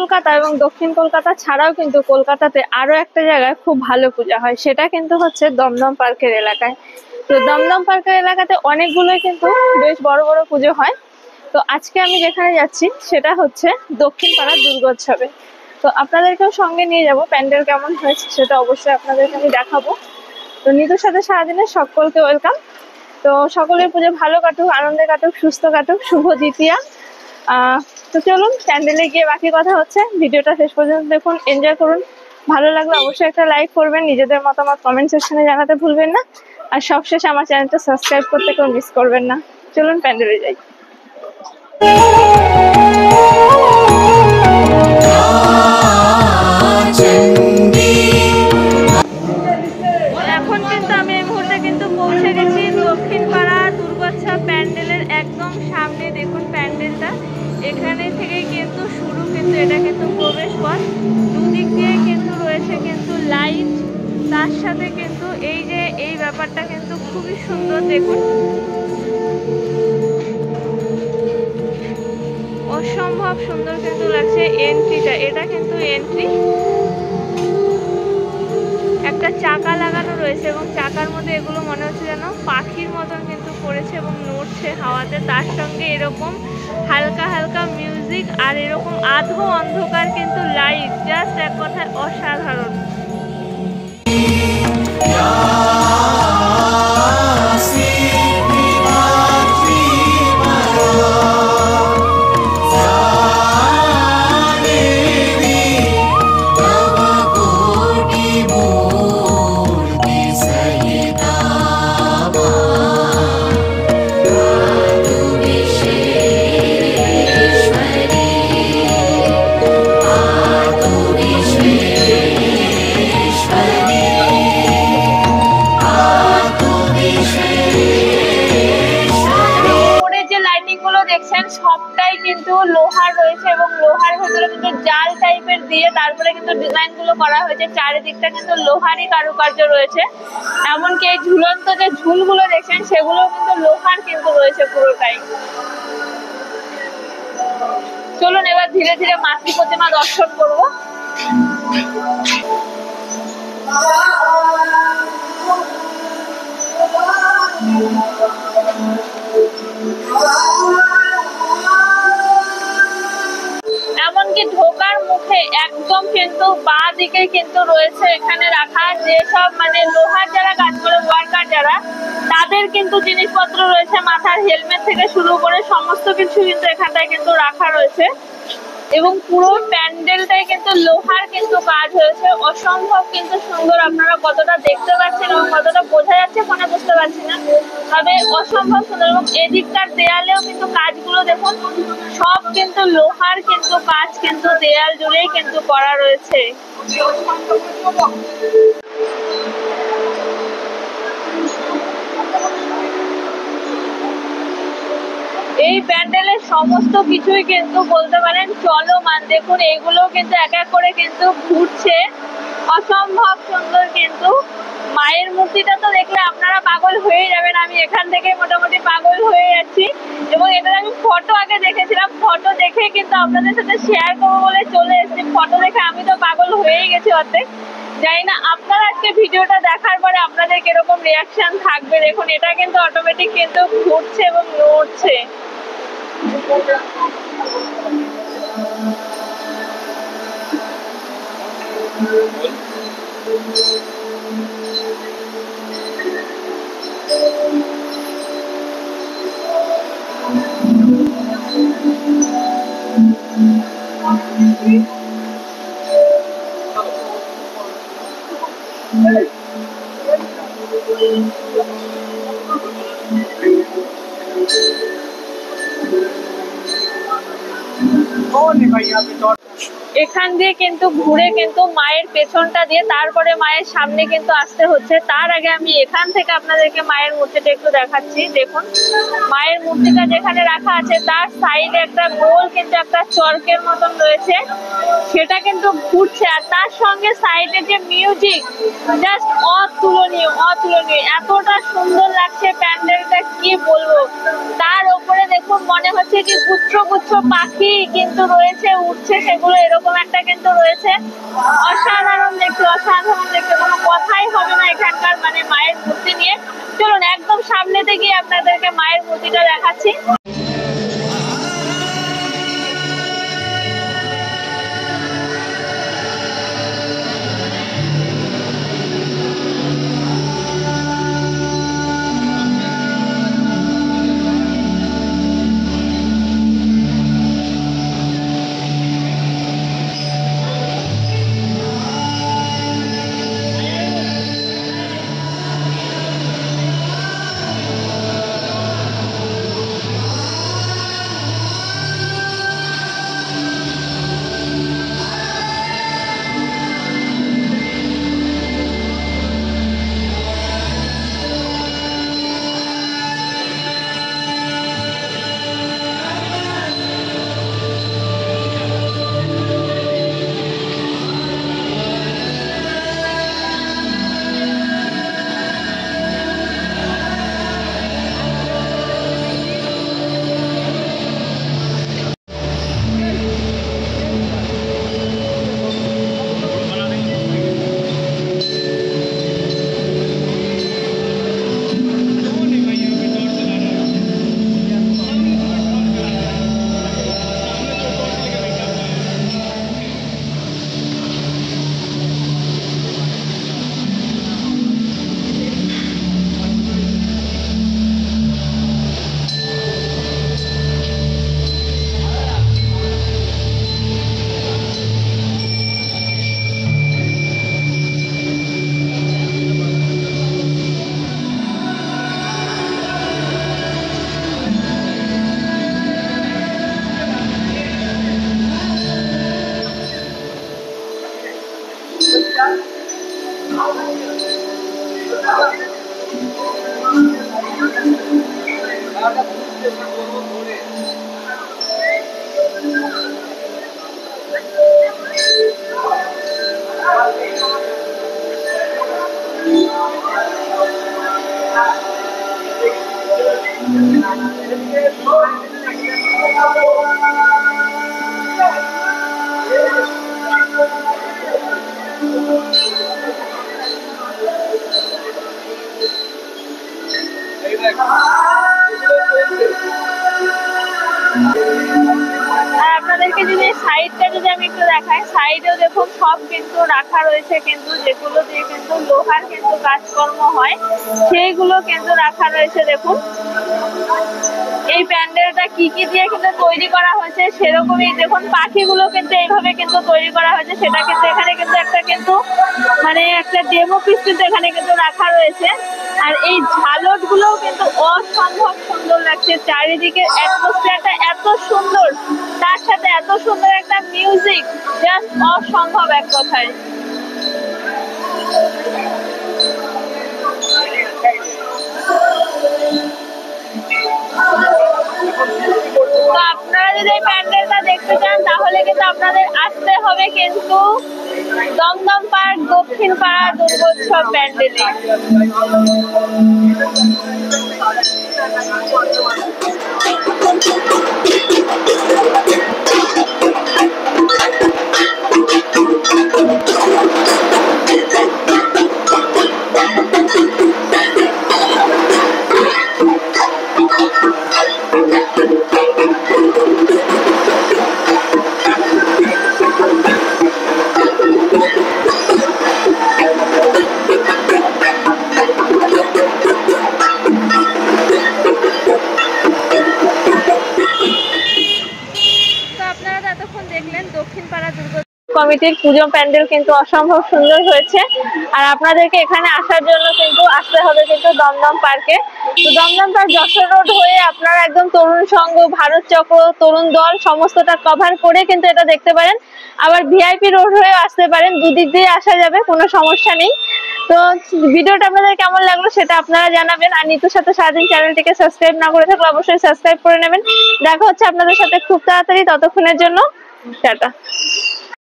কলকাতা এবং দক্ষিণ কলকাতা ছাড়াও কিন্তু কলকাতাতে আরো একটা জায়গায় খুব ভালো পূজা হয়, সেটা কিন্তু হচ্ছে দমদম পার্কের এলাকায়। তো দমদম পার্কের এলাকাতে অনেকগুলোই কিন্তু বেশ বড় বড় পুজো হয়। তো আজকে আমি যেখানে যাচ্ছি সেটা হচ্ছে দক্ষিণ পাড়ার দুর্গোৎসবে। তো আপনাদেরকেও সঙ্গে নিয়ে যাব, প্যান্ডেল কেমন হয়েছে সেটা অবশ্যই আপনাদেরকে আমি দেখাবো। তো নিতুর সাথে সারাদিনে সকলকে ওয়েলকাম। তো সকলের পুজো ভালো কাটুক, আনন্দে কাটুক, সুস্থ কাটুক, শুভ দ্বিতীয়া। তো চলুন প্যান্ডেলে গিয়ে বাকি কথা হচ্ছে। ভিডিওটা শেষ পর্যন্ত দেখুন, এনজয় করুন। ভালো লাগলে অবশ্যই একটা লাইক করবেন, নিজেদের মতামত কমেন্ট সেকশনে জানাতে ভুলবেন না। আর সবশেষে আমার চ্যানেলটা সাবস্ক্রাইব করতে কেউ মিস করবেন না। চলুন প্যান্ডেলে যাই। এখন কিন্তু আমি এই মুহূর্তে কিন্তু পৌঁছে গেছি দক্ষিণ পাড়া দুর্গোৎসব প্যান্ডেলের একদম সামনে। দেখুন প্যান্ডেলটা এখানে থেকেই কিন্তু শুরু, কিন্তু এটা কিন্তু প্রবেশ পথ। দুদিক দিয়ে কিন্তু রয়েছে কিন্তু লাইট, তার সাথে কিন্তু এই ব্যাপারটা কিন্তু খুবই সুন্দর। দেখুন অসম্ভব সুন্দর কিন্তু লাগছে এন্ট্রিটা। এটা কিন্তু এন্ট্রি, একটা চাকা লাগানো রয়েছে এবং চাকার মধ্যে এগুলো মনে হচ্ছে যেন পাখির মতন কিন্তু পড়েছে এবং নড়ছে হাওয়াতে। তার সঙ্গে এরকম হালকা হালকা মিউজিক আর এরকম আধো অন্ধকার কিন্তু লাইট, জাস্ট এক কথায় অসাধারণ। সবটাই কিন্তু লোহার রয়েছে এবং লোহার ভেতরে কিন্তু জাল টাইপের দিয়ে তারপরে কিন্তু ডিজাইন গুলো করা হয়েছে। চারিদিকটা কিন্তু লোহারই কারুকার্য রয়েছে, এমনকি এই ঝুলন্ত যে ঝুলগুলো দেখছেন সেগুলো কিন্তু লোহার কিন্তু রয়েছে পুরোটাই। চলুন এবার ধীরে ধীরে মাতৃ প্রতিমা দর্শন করবো। এমনকি ঢোকার মুখে একদম কিন্তু বাঁ দিকে কিন্তু রয়েছে এখানে রাখা যেসব মানে লোহার যারা কাজ করে, ওয়ার্কার যারা, তাদের কিন্তু জিনিসপত্র রয়েছে। মাথার হেলমেট থেকে শুরু করে সমস্ত কিছু কিন্তু এখানটায় কিন্তু রাখা রয়েছে এবং পুরো প্যান্ডেলটাই কিন্তু লোহার কিন্তু কাজ হয়েছে। অসম্ভব কিন্তু সুন্দর। আপনারা কতটা দেখতে পাচ্ছেন এবং কতটা বোঝা যাচ্ছে ফোনে বুঝতে পারছি না, তবে অসম্ভব সুন্দর। এবং এদিককার দেয়ালেও কিন্তু কাজগুলো দেখুন, সব কিন্তু লোহার কিন্তু কাজ কিন্তু দেয়াল জুড়েই কিন্তু করা রয়েছে। এই প্যান্ডেলের সমস্ত কিছুই কিন্তু বলতে পারেন চলমান। দেখুন এইগুলো কিন্তু এক এক করে কিন্তু ঘুরছে, অসম্ভব সুন্দর। কিন্তু মায়ের মূর্তিটা তো দেখলে আপনারা পাগল হয়ে যাবেন। আমি এখান থেকে মোটামুটি পাগল হয়ে যাচ্ছি এবং এটার আমি ফটো আগে দেখেছিলাম, ফটো দেখে কিন্তু আপনাদের সাথে শেয়ার করবো বলে চলে এসেছি। ফটো দেখে আমি তো পাগল হয়েই গেছি অর্ধেক। জানি না আপনারা আজকে ভিডিওটা দেখার পরে আপনাদের কিরকম রিয়াকশন থাকবে। দেখুন এটা কিন্তু অটোমেটিক কিন্তু ঘুরছে এবং নড়ছে। এখান দিয়ে কিন্তু ঘুরে কিন্তু মায়ের পেছনটা দিয়ে তারপরে মায়ের সামনে কিন্তু আসতে হচ্ছে। তার আগে আমি এখান থেকে আপনাদেরকে মায়ের মূর্তিটা একটু দেখাচ্ছি। দেখুন মায়ের মূর্তিটা যেখানে রাখা আছে তার সাইডে একটা গোল কিন্তু একটা চরকের মতন রয়েছে, সেটা কিন্তু ঘুরছে। আর তার সঙ্গে সাইডে যে মিউজিক, জাস্ট অতুলনীয় অতুলনীয়। এতটা সুন্দর লাগছে প্যান্ডেলটা কি বলবো। তার উপরে দেখুন এরকম মনে হচ্ছে কি গুচ্ছ গুচ্ছ পাখি কিন্তু রয়েছে, উঠছে সেগুলো, এরকম একটা কিন্তু রয়েছে। অসাধারণ দেখতে, অসাধারণ দেখতে, কোনো কথাই হবে না এখানকার মানে মায়ের মূর্তি নিয়ে। চলুন একদম সামনেতে গিয়ে আপনাদেরকে মায়ের মূর্তিটা দেখাচ্ছি। আপনাদেরকে যদি সাইডটা যদি আমি একটু দেখাই, সাইডেও দেখুন সব কিন্তু রাখা রয়েছে, কিন্তু যেগুলো দিয়ে কিন্তু লোহার কিন্তু কাজকর্ম হয় সেইগুলো কিন্তু রাখা রয়েছে। দেখুন এই প্যান্ডেলটা কি কি দিয়ে কিন্তু তৈরি করা হয়েছে, সেরকমই দেখুন পাখিগুলো কিন্তু এইভাবে কিন্তু তৈরি করা হয়েছে। সেটা কিন্তু এখানে কিন্তু মানে একটা ডেমো পিস কিন্তু এখানে কিন্তু রাখা রয়েছে। আর এই ঝালট গুলোও কিন্তু অসম্ভব সুন্দর লাগছে, চারিদিকে অ্যাটমসফিয়ারটা এত সুন্দর, তার সাথে এত সুন্দর একটা মিউজিক, জাস্ট অসম্ভব এক কথায়। তো আপনারা যদি এই প্যান্ডেলটা দেখতে চান তাহলে কিন্তু আপনাদের আসতে হবে কিন্তু দমদম পার্ক দক্ষিণ পাড়া দুর্গোৎসব প্যান্ডেলে। কমিটির পুজো প্যান্ডেল কিন্তু অসম্ভব সুন্দর হয়েছে। আর আপনাদেরকে এখানে আসার জন্য কিন্তু আসতে হবে কিন্তু দমদম পার্কে। তো দমদম পার্ক যশোর রোড হয়ে আপনারা একদম তরুণ সংঘ, ভারত চক্র, তরুণ দল সমস্তটা কভার করে কিন্তু এটা দেখতে পারেন। আবার ভিআইপি রোড হয়েও আসতে পারেন, দুদিক দিয়ে আসা যাবে, কোনো সমস্যা নেই। তো ভিডিওটা আপনাদের কেমন লাগলো সেটা আপনারা জানাবেন। আর নিতুর সাথে সারাদিন চ্যানেলটিকে সাবস্ক্রাইব না করে থাকলে অবশ্যই সাবস্ক্রাইব করে নেবেন। দেখা হচ্ছে আপনাদের সাথে খুব তাড়াতাড়ি, ততক্ষণের জন্য টাটা।